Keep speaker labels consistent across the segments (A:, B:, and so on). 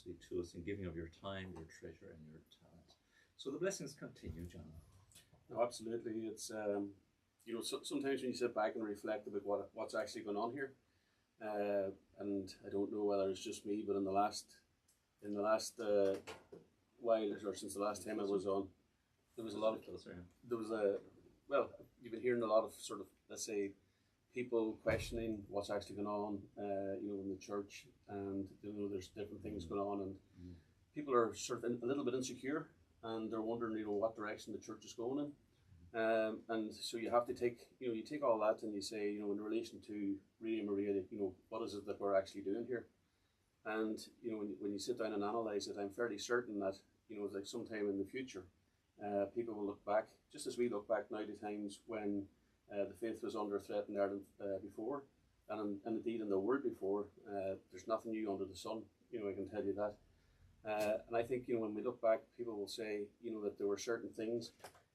A: generosity to us in giving of your time, your treasure, and your talent. So the blessings continue, John.
B: No, absolutely. It's sometimes when you sit back and reflect about what's actually going on here, and I don't know whether it's just me, but in the last while, or since the last time I was on, there was a lot of you've been hearing a lot of sort of, let's say, people questioning what's actually going on, in the church, and there's different things going on, and people are sort of a little bit insecure, and they're wondering, what direction the church is going in. And so you have to take, you take all that and you say, in relation to Radio Maria, what is it that we're actually doing here? And, when you sit down and analyse it, I'm fairly certain that, like sometime in the future, people will look back, just as we look back now to times when the faith was under threat in Ireland before, and indeed in the world before. There's nothing new under the sun, I can tell you that. And I think, when we look back, people will say, that there were certain things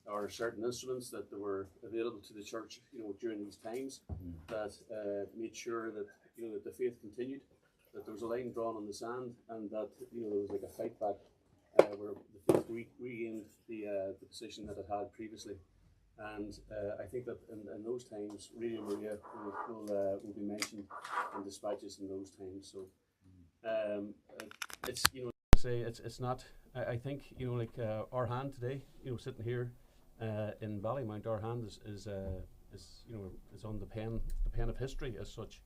B: or certain instruments that were available to the church, during these times, that made sure that, that the faith continued, that there was a line drawn on the sand, and that, there was like a fight back where the faith regained the position that it had previously. And I think that in those times, Radio Maria will be mentioned in dispatches in those times. So it's, say it's not. I think our hand today, sitting here in Ballymount, our hand is on the pen of history as such.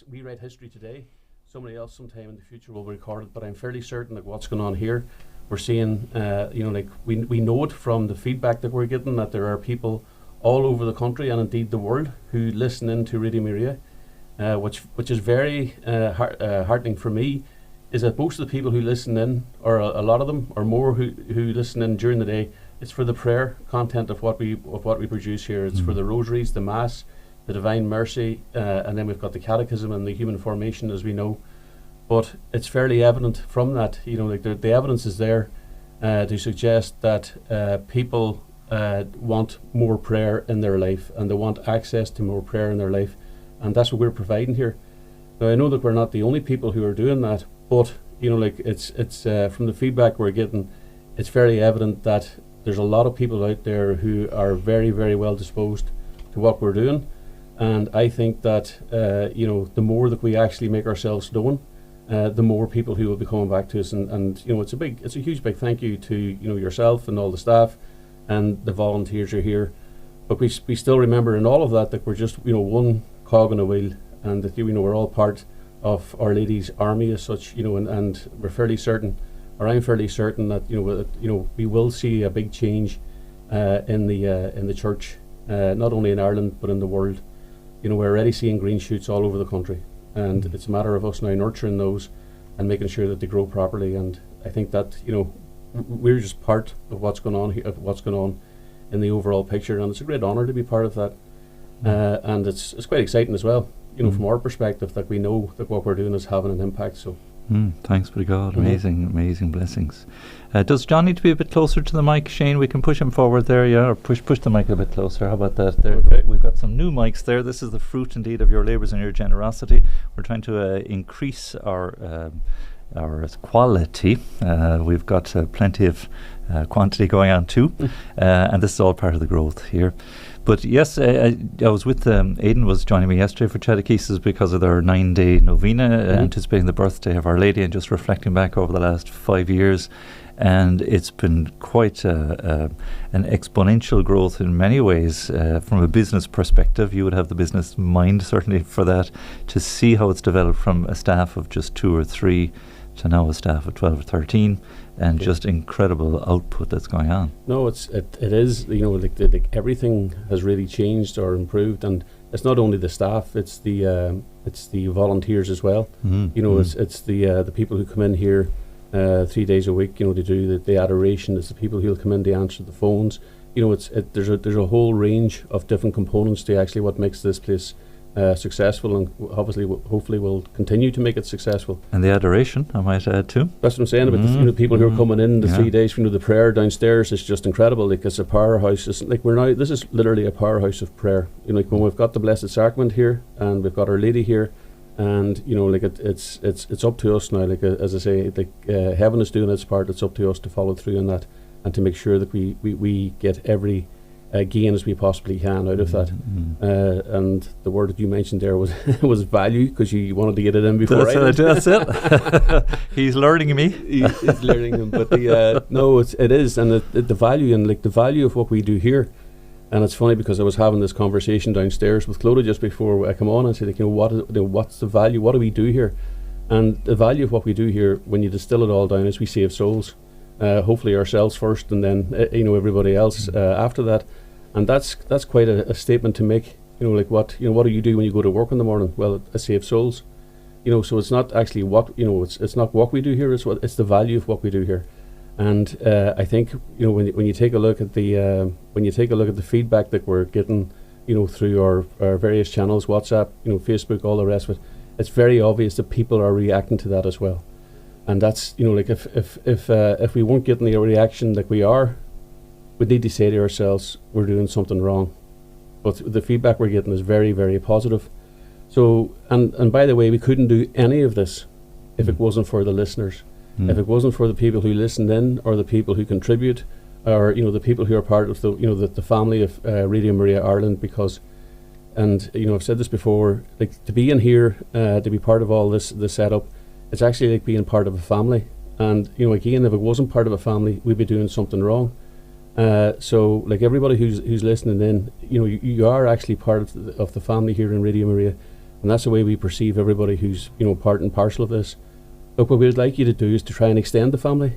B: We write history today. Somebody else sometime in the future will record it, but I'm fairly certain that what's going on here, we're seeing, we know it from the feedback that we're getting, that there are people all over the country and indeed the world who listen in to Radio Maria, which is very heartening for me, is that most of the people who listen in, or a lot of them, or more who listen in during the day, it's for the prayer content of what we produce here. It's for the rosaries, the mass, the divine mercy, and then we've got the catechism and the human formation, as we know. But it's fairly evident from that, the evidence is there to suggest that people want more prayer in their life, and they want access to more prayer in their life, and that's what we're providing here. Now, I know that we're not the only people who are doing that, but it's from the feedback we're getting, it's very evident that there's a lot of people out there who are very, very well disposed to what we're doing. And I think that the more that we actually make ourselves known, the more people who will be coming back to us, and it's a huge big thank you to yourself and all the staff and the volunteers who are here. But we still remember in all of that we're just one cog in a wheel, and that we're all part of Our Lady's army as such, and we're fairly certain, or I'm fairly certain that we will see a big change in the church, not only in Ireland but in the world. We're already seeing green shoots all over the country, and it's a matter of us now nurturing those and making sure that they grow properly. And I think that we're just part of what's going on here, of what's going on in the overall picture, and it's a great honour to be part of that. And it's quite exciting as well, from our perspective, that we know that what we're doing is having an impact. So.
C: Thanks be to God. Amazing blessings. Does John need to be a bit closer to the mic, Shane? We can push him forward there, or push the mic a bit closer. How about that? There, okay. We've got some new mics there. This is the fruit indeed of your labours and your generosity. We're trying to increase our quality. We've got plenty of quantity going on too, and this is all part of the growth here. But yes, I was with Aidan was joining me yesterday for Chatechesis because of their 9-day novena, anticipating the birthday of Our Lady, and just reflecting back over the last 5 years. And it's been quite an exponential growth in many ways. From a business perspective, you would have the business mind certainly for that, to see how it's developed from a staff of just 2 or 3 to now a staff of 12 or 13, and just incredible output that's going on.
B: No, it is, everything has really changed or improved, and it's not only the staff, it's the volunteers as well. It's the people who come in here 3 days a week, to do the adoration. It's the people who'll come in to answer the phones. There's a whole range of different components to actually what makes this place successful, and obviously hopefully will continue to make it successful.
C: And the adoration, I might add too.
B: That's what I'm saying about the people who are coming in the 3 days. The prayer downstairs is just incredible. It's a powerhouse. This is literally a powerhouse of prayer. When we've got the Blessed Sacrament here, and we've got Our Lady here, And like it's up to us now. Like as I say, like heaven is doing its part. It's up to us to follow through on that and to make sure that we get every gain as we possibly can out of that. And the word that you mentioned there was was value, because you wanted to get it in before I did.
C: That's it. He's learning me.
B: He's learning him. But no, it is, and the value, and like the value of what we do here. And it's funny because I was having this conversation downstairs with Clodagh just before I come on and said, like, what's the value? What do we do here? And the value of what we do here, when you distill it all down, is we save souls. Hopefully ourselves first, and then everybody else after that. And that's quite a statement to make. Like what do you do when you go to work in the morning? Well, I save souls. So it's not actually what it's not what we do here. It's the value of what we do here. And I think when you take a look at the feedback that we're getting through our various channels, WhatsApp, Facebook, all the rest of it, it's very obvious that people are reacting to that as well. And that's like if we weren't getting the reaction that we are, we'd need to say to ourselves we're doing something wrong. But the feedback we're getting is very, very positive. So and by the way, we couldn't do any of this if it wasn't for the listeners. If it wasn't for the people who listen in, or the people who contribute, or the people who are part of the family of Radio Maria Ireland, because, and I've said this before, like to be in here, to be part of all this setup, it's actually like being part of a family. And again, if it wasn't part of a family, we'd be doing something wrong. So like everybody who's listening in, you are actually part of the family here in Radio Maria, and that's the way we perceive everybody who's part and parcel of this. Look, what we'd like you to do is to try and extend the family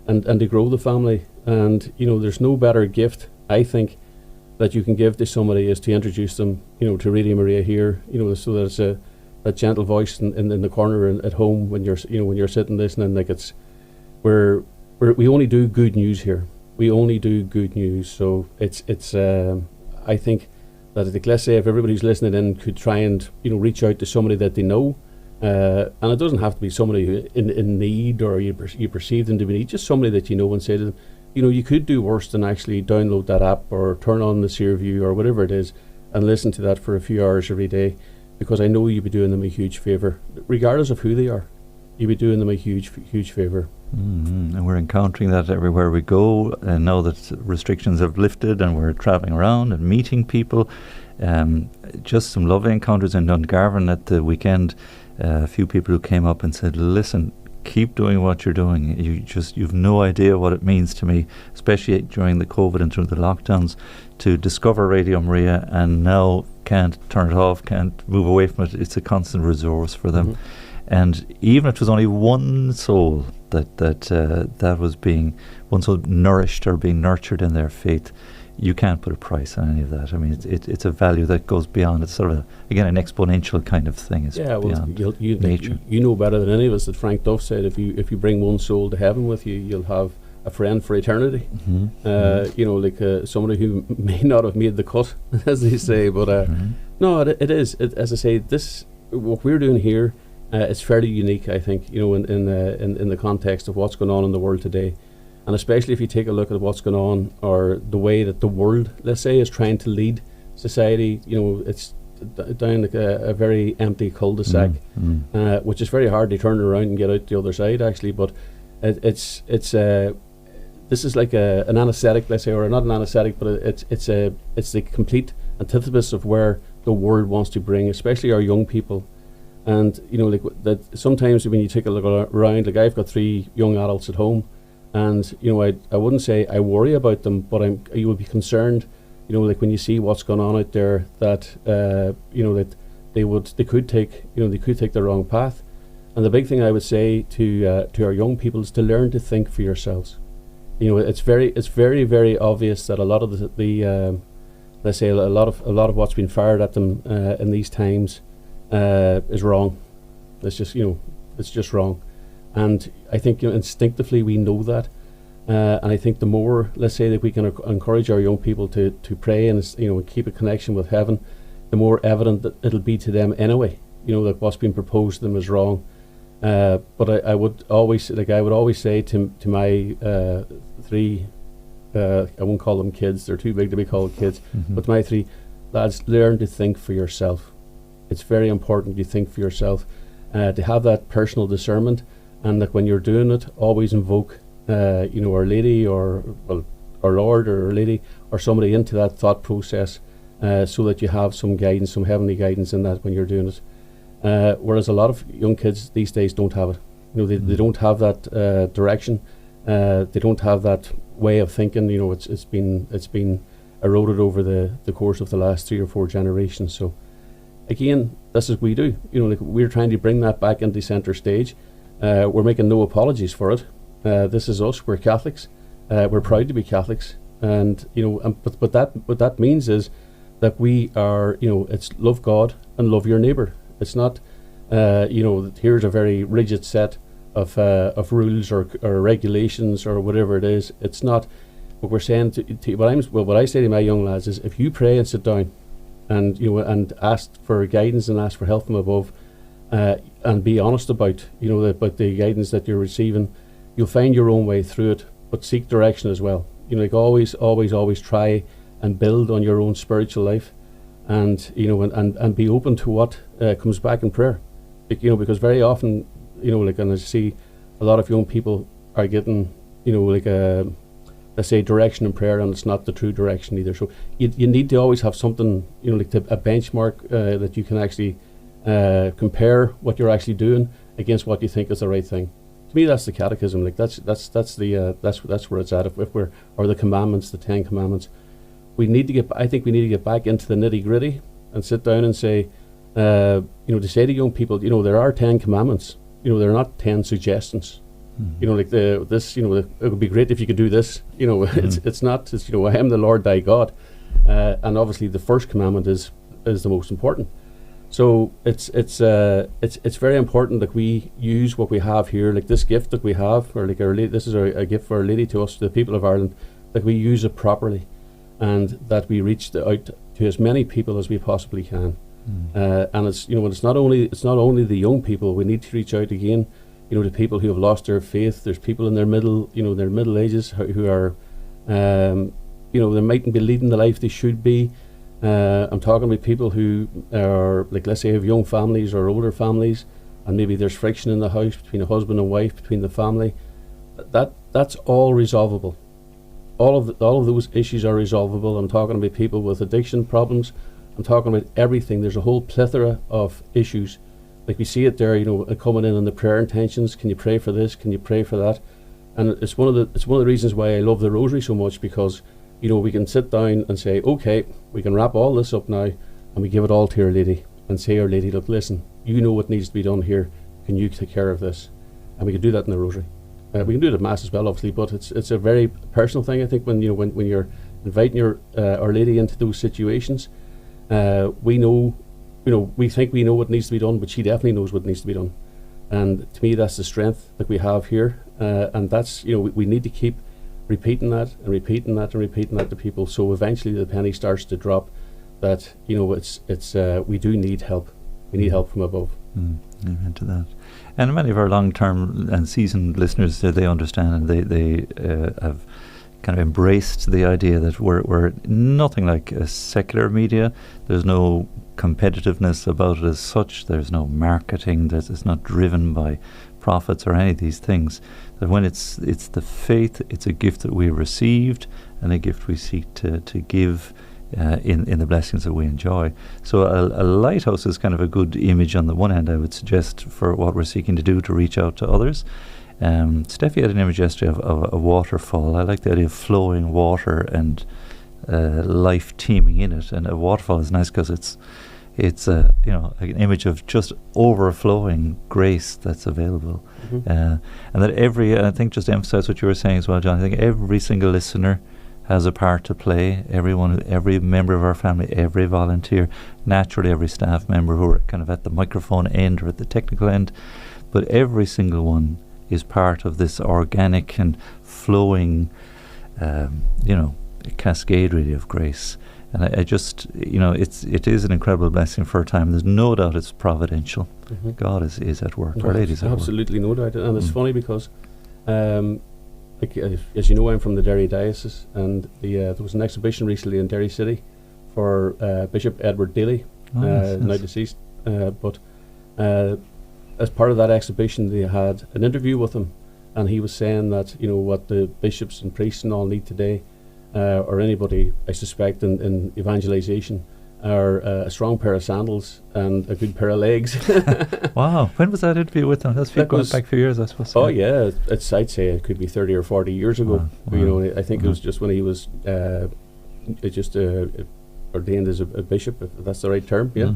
B: and to grow the family. And, there's no better gift, I think, that you can give to somebody is to introduce them, to Radio Maria here, so that it's that gentle voice in the corner at home when you're sitting listening. Like we only do good news here. We only do good news. So it's I think that, let's say, if everybody who's listening in could try and, reach out to somebody that they know, and it doesn't have to be somebody who in need, or you perceive them to be in need, just somebody that and say to them, you could do worse than actually download that app or turn on the Seer View or whatever it is and listen to that for a few hours every day, because I know you'd be doing them a huge favour, regardless of who they are. You'd be doing them a huge favour.
C: And we're encountering that everywhere we go, and now that restrictions have lifted and we're travelling around and meeting people. Just some lovely encounters in Dungarvan at the weekend. A few people who came up and said, listen, keep doing what you're doing. You've no idea what it means to me, especially during the COVID and through the lockdowns, to discover Radio Maria and now can't turn it off, can't move away from it. It's a constant resource for them. And even if it was only one soul that was being one soul nourished or being nurtured in their faith, you can't put a price on any of that. I mean, it's a value that goes beyond. It's sort of again an exponential kind of thing. It's beyond nature.
B: You know better than any of us that Frank Duff said, if you bring one soul to heaven with you, you'll have a friend for eternity. Somebody who may not have made the cut, as they say. But no, it is. As I say, what we're doing here, it's fairly unique, I think. In the context of what's going on in the world today. And especially if you take a look at what's going on, or the way that the world, let's say, is trying to lead society, it's down like a very empty cul-de-sac, which is very hard to turn around and get out the other side, actually. But this is like an anesthetic, let's say, or not an anesthetic, but it's the complete antithesis of where the world wants to bring, especially our young people. And that sometimes when you take a look around, like I've got 3 young adults at home. And I wouldn't say I worry about them, but you would be concerned, like when you see what's going on out there, that that they could take the wrong path. And the big thing I would say to our young people is to learn to think for yourselves. It's very, very obvious that a lot of the let's say a lot of what's been fired at them in these times is wrong. It's just wrong. And I think instinctively we know that, and I think the more, let's say, that we can encourage our young people to pray and keep a connection with heaven, the more evident that it'll be to them anyway. That what's been proposed to them is wrong. But I would always say to my 3, I won't call them kids; they're too big to be called kids. But my 3 lads, learn to think for yourself. it's very important you think for yourself, to have that personal discernment, and that when you're doing it, always invoke, Our Lady, or our Lord or Our Lady, or somebody into that thought process, so that you have some guidance, some heavenly guidance in that when you're doing it. Whereas a lot of young kids these days don't have it. They don't have that direction. They don't have that way of thinking. It's been eroded over the course of the last 3 or 4 generations. So again, this is what we do. We're trying to bring that back into center stage. We're making no apologies for it. This is us. We're Catholics. We're proud to be Catholics, and but that means is that we are, it's love God and love your neighbour. It's not, here's a very rigid set of rules or regulations or whatever it is. It's not. What we're saying what I say to my young lads is, if you pray and sit down, and and ask for guidance and ask for help from above, and be honest about about the guidance that you're receiving, you'll find your own way through it. But seek direction as well. Always try and build on your own spiritual life, and and be open to what comes back in prayer. Because very often, and I see a lot of young people are getting, let's say, direction in prayer, and it's not the true direction either. So you need to always have something, a benchmark that you can actually compare what you're actually doing against what you think is the right thing. To me, that's the catechism. That's where it's at. If we're, or the commandments, the 10 commandments, I think we need to get back into the nitty gritty and sit down and say, to say to young people, there are 10 commandments. They're not 10 suggestions. It would be great if you could do this. It's not. It's I am the Lord thy God, and obviously the first commandment is the most important. So it's very important that we use what we have here, like this gift that we have, or like this is a gift for Our Lady to us, to the people of Ireland, that we use it properly, and that we reach out to as many people as we possibly can. And it's not only the young people. We need to reach out again, to people who have lost their faith. There's people in their middle ages who are, they mightn't be leading the life they should be. I'm talking about people who are, like, let's say, have young families or older families, and maybe there's friction in the house between a husband and wife, between the family. That's all resolvable. All of those issues are resolvable. I'm talking about people with addiction problems. I'm talking about everything. There's a whole plethora of issues. Like we see it there, coming in the prayer intentions. Can you pray for this? Can you pray for that? And it's one of the reasons why I love the Rosary so much, because we can sit down and say, okay, we can wrap all this up now, and we give it all to Our Lady and say, Our Lady, look, listen, you know what needs to be done here. Can you take care of this? And we can do that in the Rosary. We can do it at Mass as well, obviously, but it's a very personal thing. I think when you're inviting your Our Lady into those situations, we know, we think we know what needs to be done, but she definitely knows what needs to be done. And to me, that's the strength that we have here, and that's we need to keep repeating that and repeating that and repeating that to people. So eventually the penny starts to drop. That it's we do need help. We need help from above.
C: Amen to that. And many of our long-term and seasoned listeners, they understand, and they have kind of embraced the idea that we're nothing like a secular media. There's no competitiveness about it as such. There's no marketing. It's not driven by profits or any of these things. That when it's the faith, it's a gift that we received and a gift we seek to give in the blessings that we enjoy. So a lighthouse is kind of a good image on the one hand, I would suggest, for what we're seeking to do to reach out to others. Steffi had an image yesterday of a waterfall. I like the idea of flowing water and life teeming in it. And a waterfall is nice because it's an image of just overflowing grace that's available. And that I think, just to emphasize what you were saying as well, John, I think every single listener has a part to play. Every member of our family, every volunteer, naturally every staff member who are kind of at the microphone end or at the technical end, but every single one is part of this organic and flowing, cascade really of grace. And I just, it is an incredible blessing for a time. There's no doubt it's providential. God is at work. Our Lady's at work.
B: Absolutely, no doubt. And it's funny because, as you know, I'm from the Derry Diocese, and there was an exhibition recently in Derry City for Bishop Edward Daly, now deceased, but as part of that exhibition, they had an interview with him, and he was saying that, you know, what the bishops and priests and all need today, or anybody, I suspect, in evangelization, are a strong pair of sandals and a good pair of legs.
C: Wow. When was that interview with him? That's going back a few years, I suppose.
B: Oh, yeah. I'd say it could be 30 or 40 years ago.
C: Wow.
B: You know, I think it was just when he was ordained as a bishop, if that's the right term. Yeah.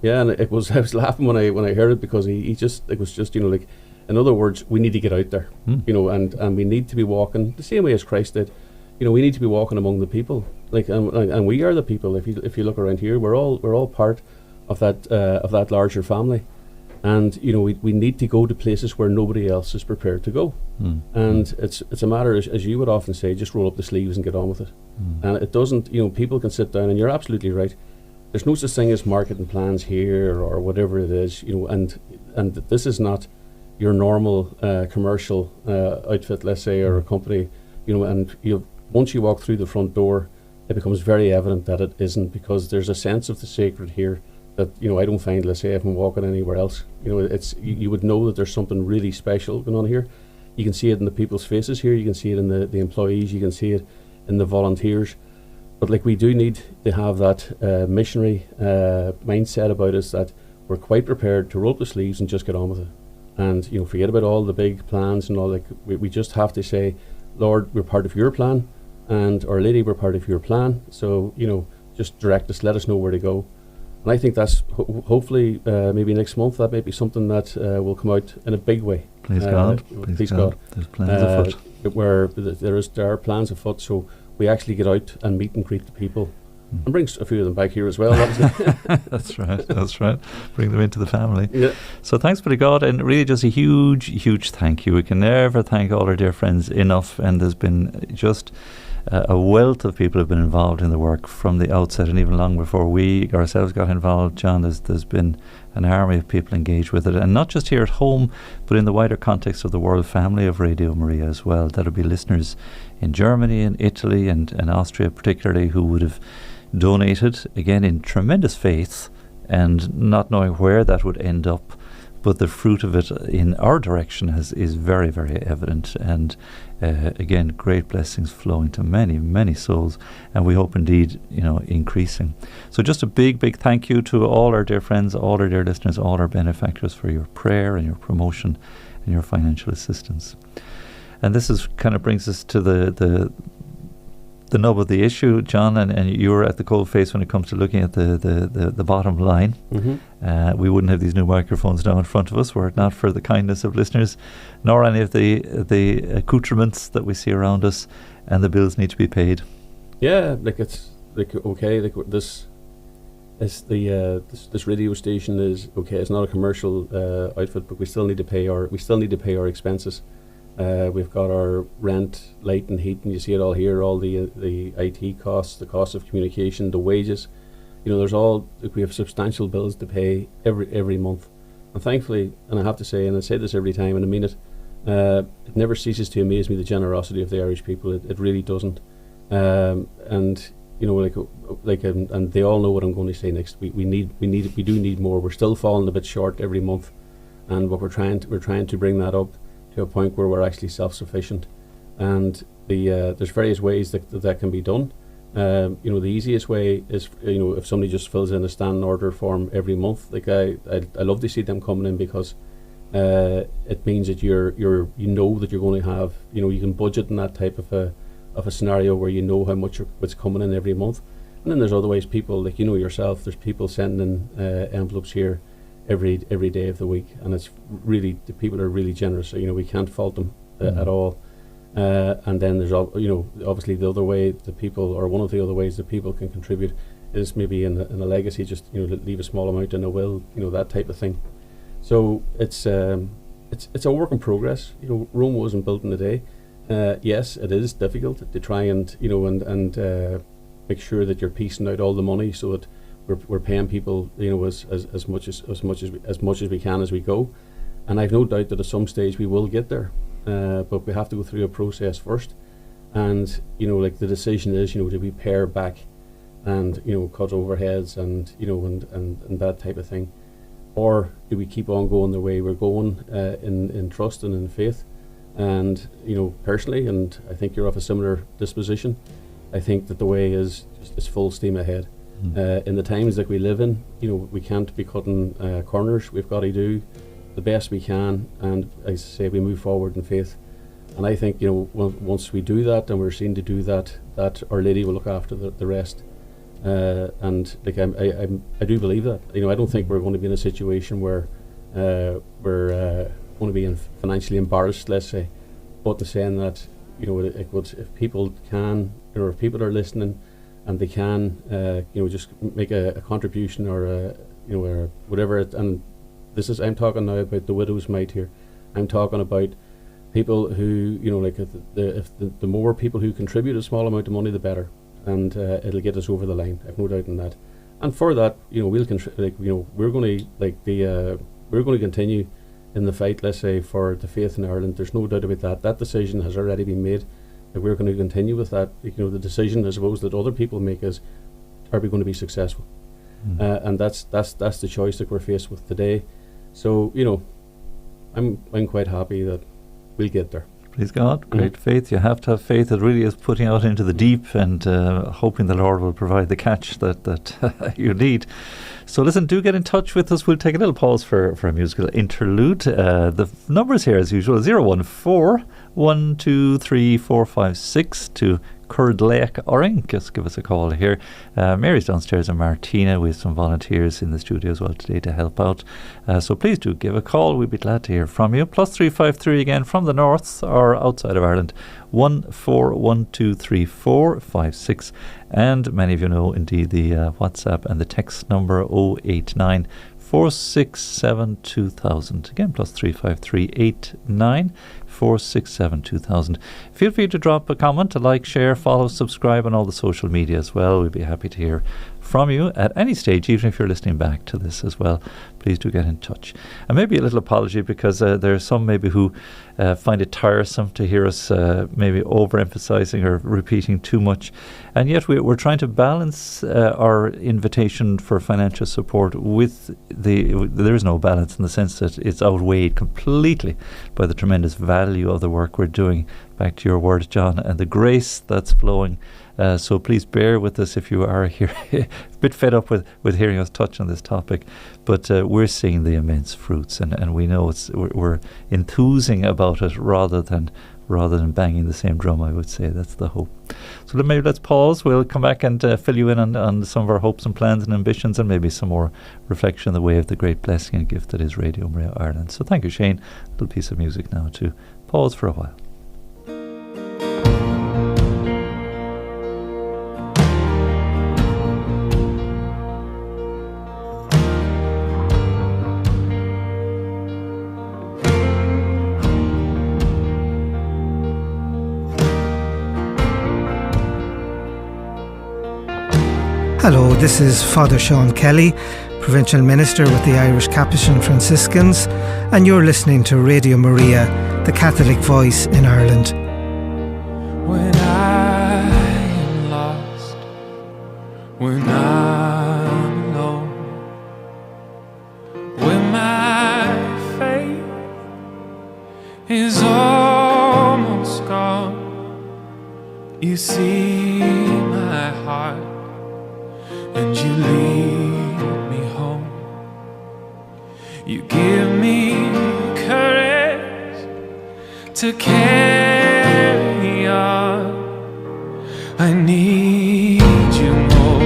B: Yeah, and it was, I was laughing when I heard it, because it was just, you know, like, in other words, we need to get out there, you know, and we need to be walking the same way as Christ did. You know, we need to be walking among the people, and we are the people. If you look around here, we're all part of that larger family, and you know, we need to go to places where nobody else is prepared to go, and it's a matter, as you would often say, just roll up the sleeves and get on with it. And it doesn't, you know, people can sit down, and you're absolutely right. There's no such thing as marketing plans here or whatever it is, you know, and this is not your normal commercial outfit, let's say, or a company, you know, and once you walk through the front door, it becomes very evident that it isn't, because there's a sense of the sacred here that, you know, I don't find, let's say, if I'm walking anywhere else. You know, it's you would know that there's something really special going on here. You can see it in the people's faces here, you can see it in the employees, you can see it in the volunteers. But like, we do need to have that missionary mindset about us, that we're quite prepared to roll up the sleeves and just get on with it. And, you know, forget about all the big plans and all. Like, we just have to say, Lord, we're part of your plan, and Our Lady, we're part of your plan. So, you know, just direct us, let us know where to go. And I think that's hopefully maybe next month, that may be something that will come out in a big way.
C: Please God.
B: Please God.
C: There's plans afoot.
B: Where there are plans afoot, so we actually get out and meet and greet the people. And brings a few of them back here as well, obviously.
C: That's right. Bring them into the family.
B: Yeah.
C: So thanks be to God, and really just a huge thank you. We can never thank all our dear friends enough, and there's been just a wealth of people have been involved in the work from the outset, and even long before we ourselves got involved, John. There's been an army of people engaged with it, and not just here at home, but in the wider context of the world family of Radio Maria as well. That'll be listeners in Germany and Italy and Austria particularly, who would have donated, again in tremendous faith and not knowing where that would end up, but the fruit of it in our direction is very, very evident, and again, great blessings flowing to many souls, and we hope indeed, you know, increasing. So just a big thank you to all our dear friends, all our dear listeners, all our benefactors, for your prayer and your promotion and your financial assistance. And this is kind of brings us to the nub of the issue, John, and you're at the cold face when it comes to looking at the bottom line. We wouldn't have these new microphones now in front of us were it not for the kindness of listeners, nor any of the accoutrements that we see around us, and the bills need to be paid. Yeah,
B: like it's like okay, like this is this radio station is okay. It's not a commercial outfit, but we still need to pay our expenses. We've got our rent, light and heat, and you see it all here, all the IT costs, the cost of communication, the wages. You know, we have substantial bills to pay every month. And thankfully, and I have to say, and I say this every time and I mean it, it never ceases to amaze me, the generosity of the Irish people. It really doesn't. And you know, and they all know what I'm going to say next. We do need more. We're still falling a bit short every month, and what we're trying to bring that up to a point where we're actually self-sufficient, and there's various ways that can be done. You know, the easiest way is, you know, if somebody just fills in a standing order form every month. Like I love to see them coming in, because it means that you know that you're going to have, you know, you can budget in that type of a scenario where you know how much what's coming in every month. And then there's other ways, people like, you know yourself, there's people sending in envelopes here every day of the week, and it's really, the people are really generous, so, you know, we can't fault them at all. And then there's, you know, obviously the other way the people, or one of the other ways that people can contribute is maybe in a legacy, just, you know, leave a small amount in a will, you know, that type of thing. So it's a work in progress. You know, Rome wasn't built in a day. Yes, it is difficult to try and, you know, and make sure that you're piecing out all the money so that we're paying people, you know, as much as we can as we go. And I've no doubt that at some stage we will get there, but we have to go through a process first. And, you know, like, the decision is, you know, do we pare back and cut overheads and and that type of thing, or do we keep on going the way we're going in trust and in faith? And personally, and I think you're of a similar disposition, I think that the way is just full steam ahead. In the times that we live in, we can't be cutting corners. We've got to do the best we can, and as I say, we move forward in faith. And I think once we do that, and we're seen to do that, that Our Lady will look after the rest. And like I do believe that. I don't think we're going to be in a situation where we're going to be financially embarrassed, let's say. But in saying that, if people can, or if people are listening, and they can, just make a contribution or or whatever. And I'm talking now about the widow's mite here. I'm talking about people who, if the more people who contribute a small amount of money, the better, and it'll get us over the line. I've no doubt in that. And for that, we'll we're going to continue in the fight, let's say, for the faith in Ireland. There's no doubt about that. That decision has already been made, that we're going to continue with that. The decision, I suppose, that other people make is, are we going to be successful? And that's the choice that we're faced with today. So I'm quite happy that we'll get there.
C: Praise God. Great faith. You have to have faith. It really is putting out into the deep and hoping the Lord will provide the catch that you need. So listen, do get in touch with us. We'll take a little pause for a musical interlude. The numbers here, as usual, 014 123 456 to Curdlake Oring. Just give us a call here. Mary's downstairs and Martina. We have some volunteers in the studio as well today to help out. So please do give a call. We'd be glad to hear from you. +353 again from the north or outside of Ireland. 14123456. And many of you know indeed the WhatsApp and the text number 089 467 2000. Again, +353 89 467 2000. Feel free to drop a comment, a like, share, follow, subscribe on all the social media as well. We'd be happy to hear from you at any stage, even if you're listening back to this as well. Please do get in touch. And maybe a little apology, because there are some maybe who find it tiresome to hear us maybe overemphasizing or repeating too much. And yet we're trying to balance our invitation for financial support with there is no balance, in the sense that it's outweighed completely by the tremendous value of the work we're doing. Back to your word, John, and the grace that's flowing. So please bear with us if you are here a bit fed up with hearing us touch on this topic. But we're seeing the immense fruits, and we know we're enthusing about it rather than banging the same drum, I would say. That's the hope. So maybe let's pause. We'll come back and fill you in on some of our hopes and plans and ambitions, and maybe some more reflection in the way of the great blessing and gift that is Radio Maria Ireland. So thank you, Shane. A little piece of music now to pause for a while.
D: Hello, this is Father Sean Kelly, Provincial Minister with the Irish Capuchin Franciscans, and you're listening to Radio Maria, the Catholic voice in Ireland.
E: When I am lost, when I'm alone, when my faith is almost gone, you see my heart and you lead me home. You give me courage to carry on. I need you more.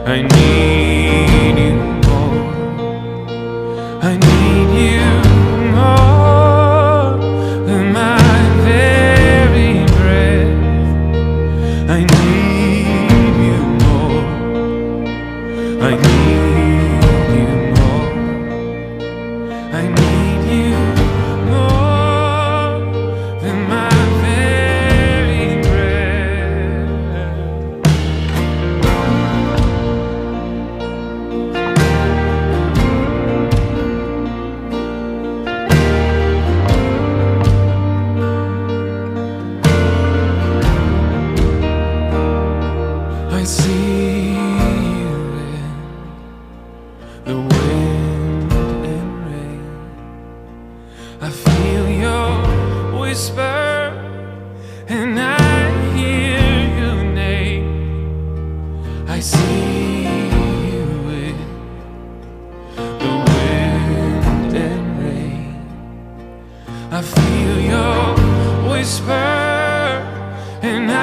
E: I need you more. I need you more than my very breath. I need I need you more. I need you more than my very breath. feel your whisper, and I hear your name. I see you with the wind and rain. I feel your whisper, and I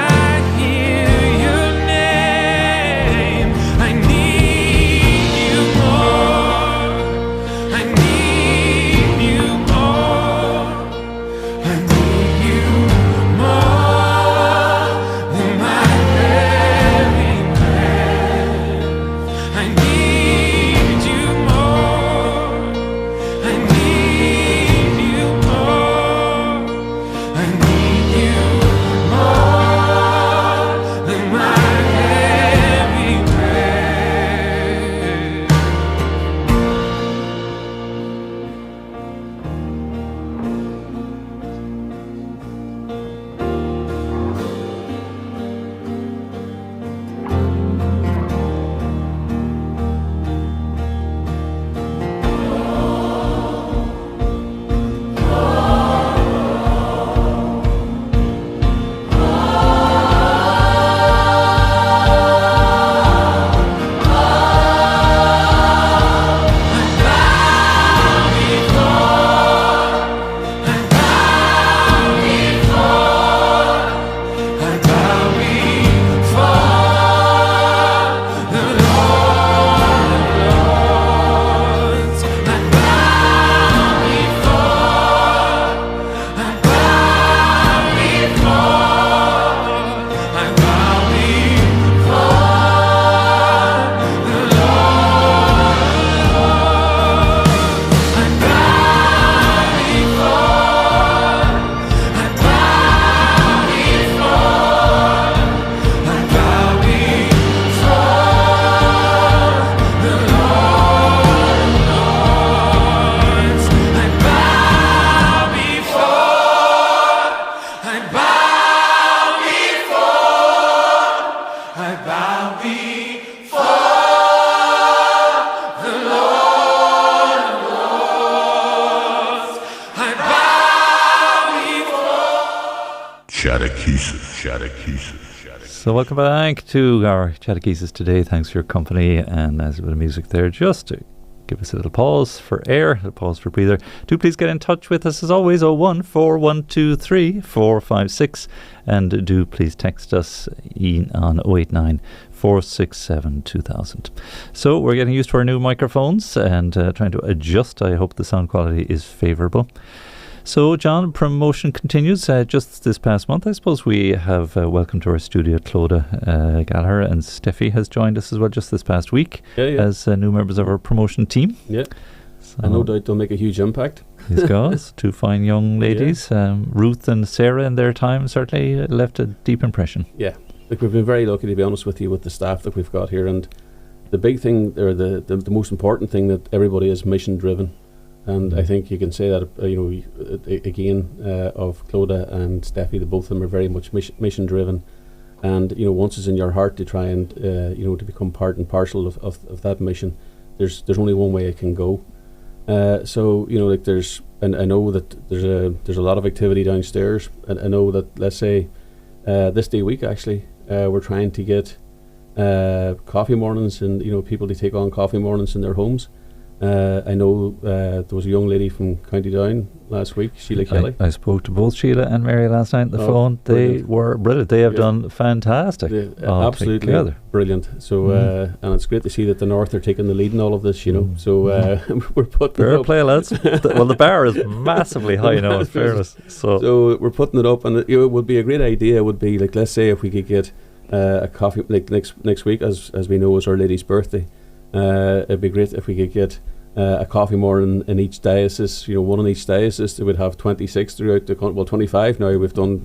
E: hear your name. I need you more. I need you more. I need you more than my very breath. I need you more. I need you more. I need you more than my very breath. I bow before the Lord of Lords. I bow before. I bow before. I bow before the Lord of Lords. I bow before. I bow before. I bow before the Lord of Lords. I bow before. I bow before. I bow before the Lord of Lords. I bow before.
F: Chatechesis.
C: So welcome back to our Chatechesis today. Thanks for your company, and there's a bit of music there just to give us a little pause for air, a pause for breather. Do please get in touch with us as always, 014123456, and do please text us on 089 467 2000. So we're getting used to our new microphones and trying to adjust. I hope the sound quality is favourable. So, John, promotion continues. Just this past month, I suppose, we have welcomed to our studio Clodagh Gallagher, and Steffi has joined us as well just this past week as new members of our promotion team.
B: Yeah,
C: So
B: and no doubt they'll make a huge impact.
C: these guys, two fine young ladies, Ruth and Sarah in their time certainly left a deep impression.
B: Yeah, like we've been very lucky, to be honest with you, with the staff that we've got here, and the big thing, or the most important thing, that everybody is mission driven. And I think you can say that, again, of Clodagh and Steffi, the both of them are very much mission driven. And, once it's in your heart to try and, to become part and parcel of that mission, there's only one way it can go. So, and I know that there's a lot of activity downstairs. And I know that, let's say, this day week, actually, we're trying to get coffee mornings and, people to take on coffee mornings in their homes. I know there was a young lady from County Down last week, Sheila Kelly.
C: I spoke to both Sheila and Mary last night on the phone. They were brilliant. They have done fantastic.
B: Absolutely brilliant. So, and it's great to see that the North are taking the lead in all of this, So, we're putting
C: fair play, lads. Well, the bar is massively high now, in fairness. So
B: we're putting it up, and it would be a great idea. It would be, like, let's say if we could get a coffee, like next week, as we know, is Our Lady's birthday. It'd be great if we could get a coffee more in each diocese. One in each diocese. They would have 26 throughout the country. Well, 25 now. We've done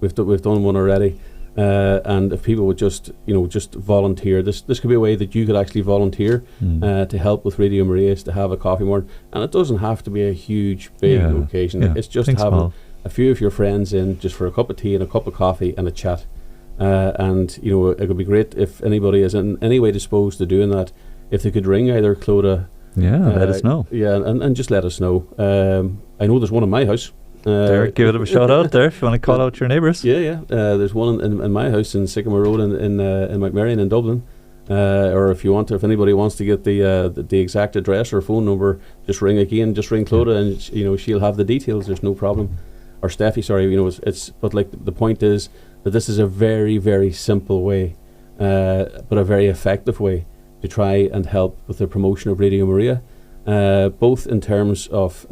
B: one already. And if people would just volunteer, this could be a way that you could actually volunteer to help with Radio Maria, is to have a coffee morning. And it doesn't have to be a huge, big occasion. It's just having a few of your friends in, just for a cup of tea and a cup of coffee and a chat. And it would be great if anybody is in any way disposed to doing that, if they could ring either Clodagh
C: Yeah, let us know.
B: Yeah, and just let us know. I know there's one in my house.
C: There, give it a shout out there if you want to call out your neighbours.
B: Yeah. There's one in my house in Sycamore Road in McMarion in Dublin. Or if you want to, if anybody wants to get the exact address or phone number, just ring Clodagh, and she'll have the details. There's no problem. Or Steffi, sorry, it's but like the point is that this is a very, very simple way, but a very effective way to try and help with the promotion of Radio Maria, both in terms of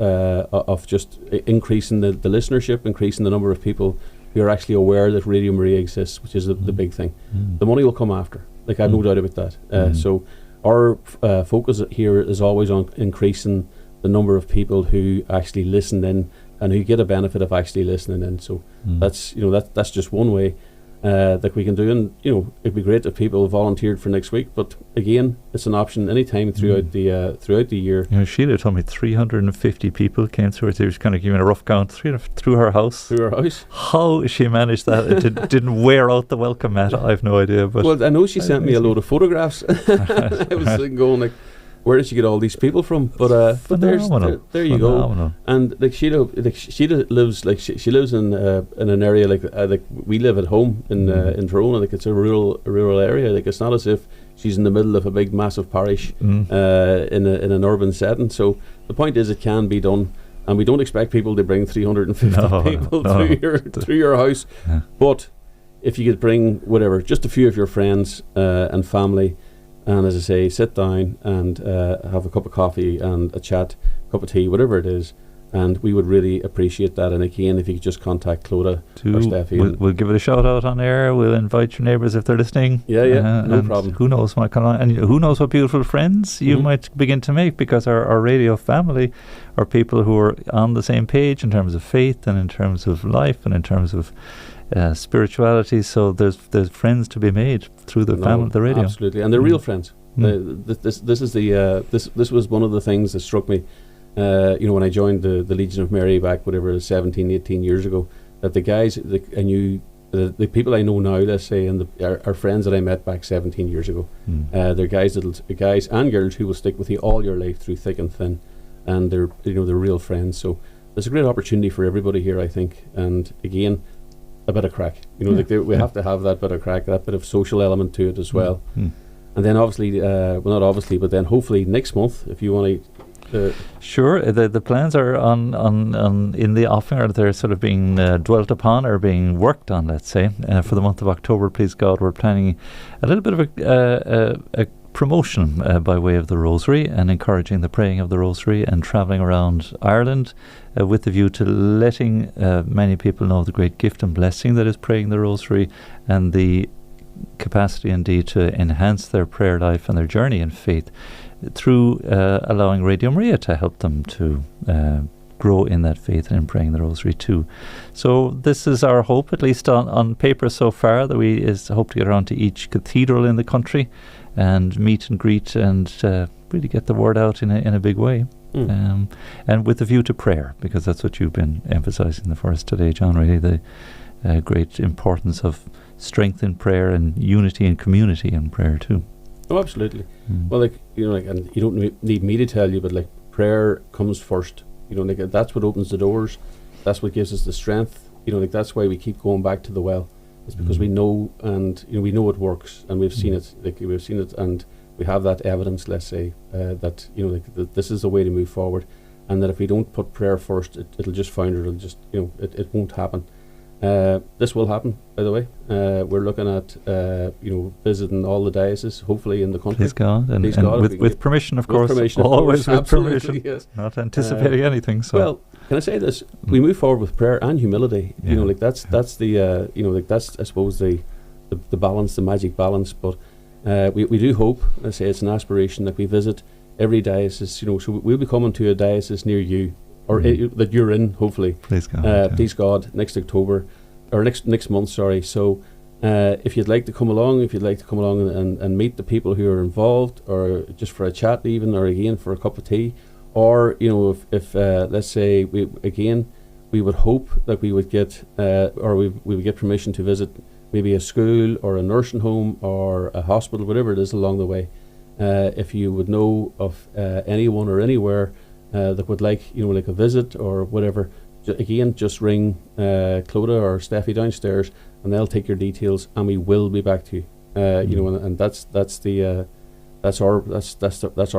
B: just increasing the listenership, increasing the number of people who are actually aware that Radio Maria exists, which is the big thing. The money will come after. Like, I have no doubt about that. So our focus here is always on increasing the number of people who actually listen in and who get a benefit of actually listening in. So that's just one way that we can do. And it'd be great if people volunteered for next week. But again, it's an option anytime throughout the year.
C: Sheila told me 350 people came through. She was kind of giving a rough count through her house.
B: Through her house.
C: How she managed that? It didn't wear out the welcome mat. I have no idea. But
B: well, I know she sent me a load of photographs. I was going like, where did she get all these people from? But there you go. And like Sheila lives she lives in an area like we live at home in Tyrone. Like, it's a rural area. Like, it's not as if she's in the middle of a big massive parish in an urban setting. So the point is, it can be done, and we don't expect people to bring 350 people through your house. Yeah. But if you could bring just a few of your friends and family. And as I say, sit down and have a cup of coffee and a chat, cup of tea, whatever it is, and we would really appreciate that. And again, if you could just contact Clodagh or Steffi.
C: We'll give it a shout out on air. We'll invite your neighbours if they're listening.
B: Yeah, no problem.
C: Who knows what who knows what beautiful friends you might begin to make, because our radio family are people who are on the same page in terms of faith and in terms of life and in terms of spirituality. So there's friends to be made through the family, the radio.
B: Absolutely, and they're real friends. This was one of the things that struck me. When I joined the Legion of Mary back 17, 18 years ago, that the guys I knew, the people I know now, let's say, and are friends that I met back 17 years ago. They're guys and girls who will stick with you all your life through thick and thin, and they're real friends. So there's a great opportunity for everybody here, I think. And again, a bit of crack. We have to have that bit of crack, that bit of social element to it as well. And then obviously, not obviously, but then hopefully next month, if you want to.
C: Sure, the plans are on in the offing, or they're sort of being dwelt upon or being worked on, let's say, for the month of October. Please God, we're planning a little bit of a promotion by way of the Rosary, and encouraging the praying of the Rosary, and travelling around Ireland with the view to letting many people know the great gift and blessing that is praying the Rosary, and the capacity indeed to enhance their prayer life and their journey in faith through allowing Radio Maria to help them to grow in that faith and in praying the Rosary too. So this is our hope, at least on paper so far, that we hope to get around to each cathedral in the country and meet and greet and really get the word out in a big way. And with a view to prayer, because that's what you've been emphasising for us today, John, really the great importance of strength in prayer and unity and community in prayer too.
B: Oh, absolutely. Well, and you don't need me to tell you, but prayer comes first. That's what opens the doors. That's what gives us the strength. That's why we keep going back to the well. It's because we know, and we know it works, and we've seen it. We've seen it, and we have that evidence. Let's say that this is the way to move forward, and that if we don't put prayer first, it'll just founder. It'll just it won't happen. This will happen, by the way. We're looking at visiting all the dioceses, hopefully in the country.
C: Please God, and with permission, of course. Always with permission. Yes. Not anticipating anything. So. Well,
B: can I say this? We move forward with prayer and humility. That's the that's I suppose the balance, the magic balance. But we do hope. I say it's an aspiration that we visit every diocese. So we'll be coming to a diocese near you, or that you're in, hopefully.
C: Please God.
B: Please God, next October, or next month, sorry. So if you'd like to come along, and meet the people who are involved, or just for a chat even, or again for a cup of tea, or if let's say we would hope that we would get we would get permission to visit maybe a school or a nursing home or a hospital, whatever it is along the way. if you would know of anyone or anywhere that would like, like a visit or whatever, again, just ring Clodagh or Steffi downstairs, and they'll take your details, and we will be back to you. And that's our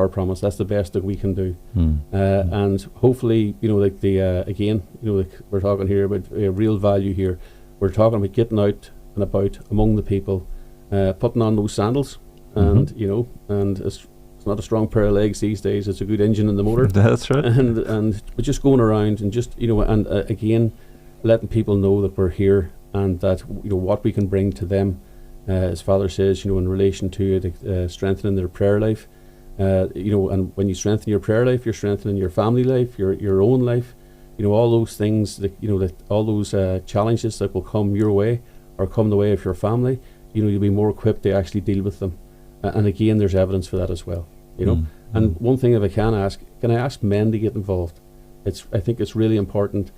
B: promise. That's the best that we can do. And hopefully, again, like we're talking here about real value here. We're talking about getting out and about among the people, putting on those sandals, and and it's not a strong pair of legs these days. It's a good engine in the motor.
C: That's right.
B: And we're just going around and just and again, letting people know that we're here and that what we can bring to them. As Father says, in relation to strengthening their prayer life, and when you strengthen your prayer life, you're strengthening your family life, your own life, all those things that all those challenges that will come your way or come the way of your family, you'll be more equipped to actually deal with them. And again, there's evidence for that as well, And one thing, if I can I ask men to get involved? I think it's really important.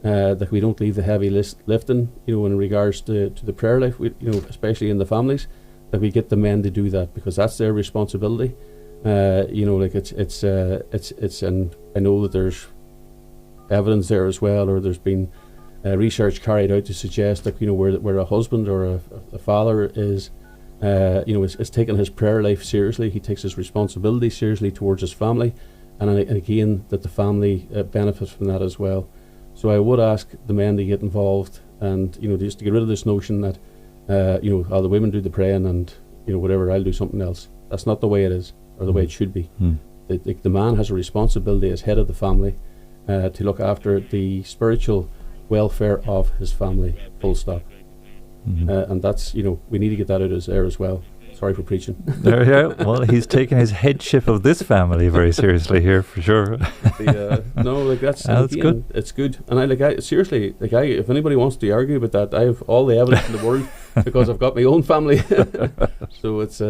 B: That we don't leave the heavy lifting, in regards to the prayer life, especially in the families, that we get the men to do that, because that's their responsibility. It's and I know that there's evidence there as well, or there's been research carried out to suggest that where a husband or a father is taking his prayer life seriously, he takes his responsibility seriously towards his family, and again that the family benefits from that as well. So I would ask the men to get involved, and just to get rid of this notion that the women do the praying and whatever, I'll do something else. That's not the way it is, or the way it should be. The man has a responsibility as head of the family to look after the spiritual welfare of his family. Full stop. And that's we need to get that out of there as well. Sorry for preaching.
C: There you go. Well, he's taken his headship of this family very seriously here, for sure.
B: No, that's
C: that's good.
B: It's good, and seriously, if anybody wants to argue about that, I have all the evidence in the world because I've got my own family. So it's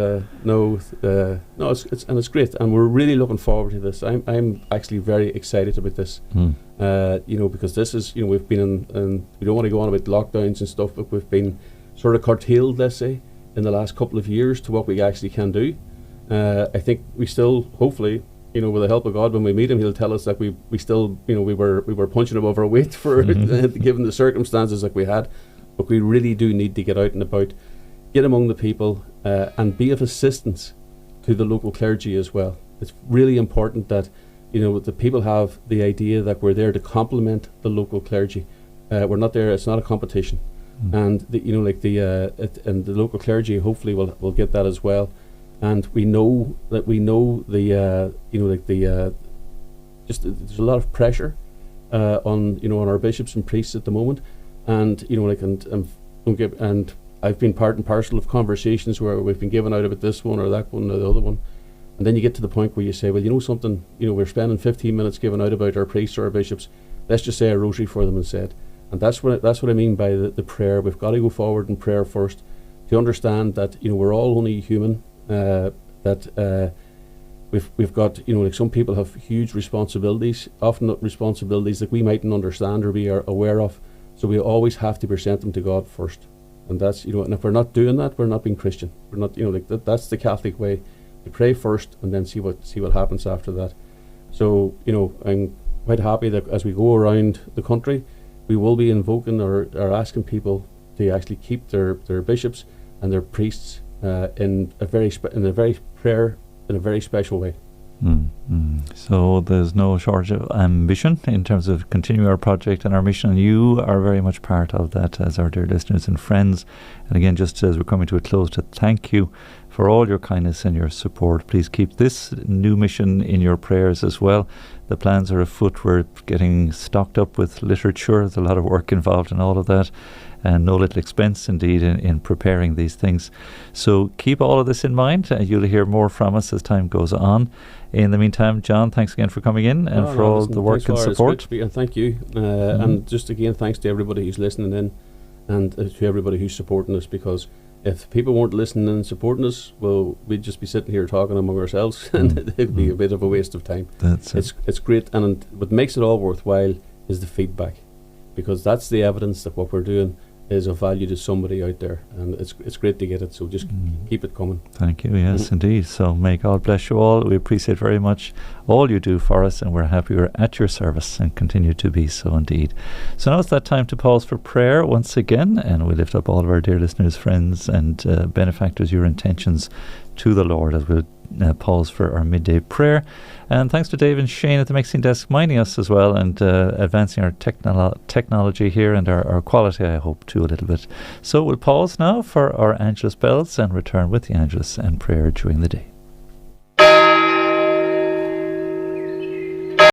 B: it's great, and we're really looking forward to this. I'm actually very excited about this. Because this is we've been in we don't want to go on about lockdowns and stuff, but we've been sort of curtailed, let's say, in the last couple of years to what we actually can do. I think we still, hopefully, with the help of God, when we meet him, he'll tell us that we still, we were punching above our weight for given the circumstances that we had. But we really do need to get out and about, get among the people, and be of assistance to the local clergy as well. It's really important that the people have the idea that we're there to complement the local clergy. We're not there; it's not a competition. And and the local clergy hopefully will get that as well. And we know just there's a lot of pressure on our bishops and priests at the moment, and and I've been part and parcel of conversations where we've been giving out about this one or that one or the other one, and then you get to the point where you say, well, something, we're spending 15 minutes giving out about our priests or our bishops. Let's just say a rosary for them instead. And that's what I mean by the prayer. We've got to go forward in prayer first to understand that we're all only human. That we've got some people have huge responsibilities, often responsibilities that we mightn't understand or be aware of. So we always have to present them to God first. And that's and if we're not doing that, we're not being Christian. We're not that's the Catholic way. To pray first and then see what happens after that. So I'm quite happy that as we go around the country, we will be invoking or asking people to actually keep their bishops and their priests in a very special way.
C: So there's no shortage of ambition in terms of continuing our project and our mission, and you are very much part of that as our dear listeners and friends. And again, just as we're coming to a close, to thank you for all your kindness and your support. Please keep this new mission in your prayers as well. The plans are afoot. We're getting stocked up with literature. There's a lot of work involved in all of that, and no little expense indeed in preparing these things. So keep all of this in mind. You'll hear more from us as time goes on. In the meantime, John, thanks again for coming in and for all the work and support.
B: And thank you. And just again, thanks to everybody who's listening in, and to everybody who's supporting us, because if people weren't listening and supporting us, well, we'd just be sitting here talking among ourselves, and it'd be a bit of a waste of time. It's great, and what makes it all worthwhile is the feedback, because that's the evidence that what we're doing is of value to somebody out there, and it's great to get it. So just keep it coming.
C: Thank you. Yes, indeed. So may God bless you all. We appreciate very much all you do for us, and we're happy we're at your service and continue to be so indeed. So now it's that time to pause for prayer once again, and we lift up all of our dear listeners, friends, and benefactors, your intentions to the Lord as we'll pause for our midday prayer. And thanks to Dave and Shane at the mixing desk minding us as well, and advancing our technology here, and our quality, I hope, too, a little bit. So we'll pause now for our Angelus bells and return with the Angelus and prayer during the day.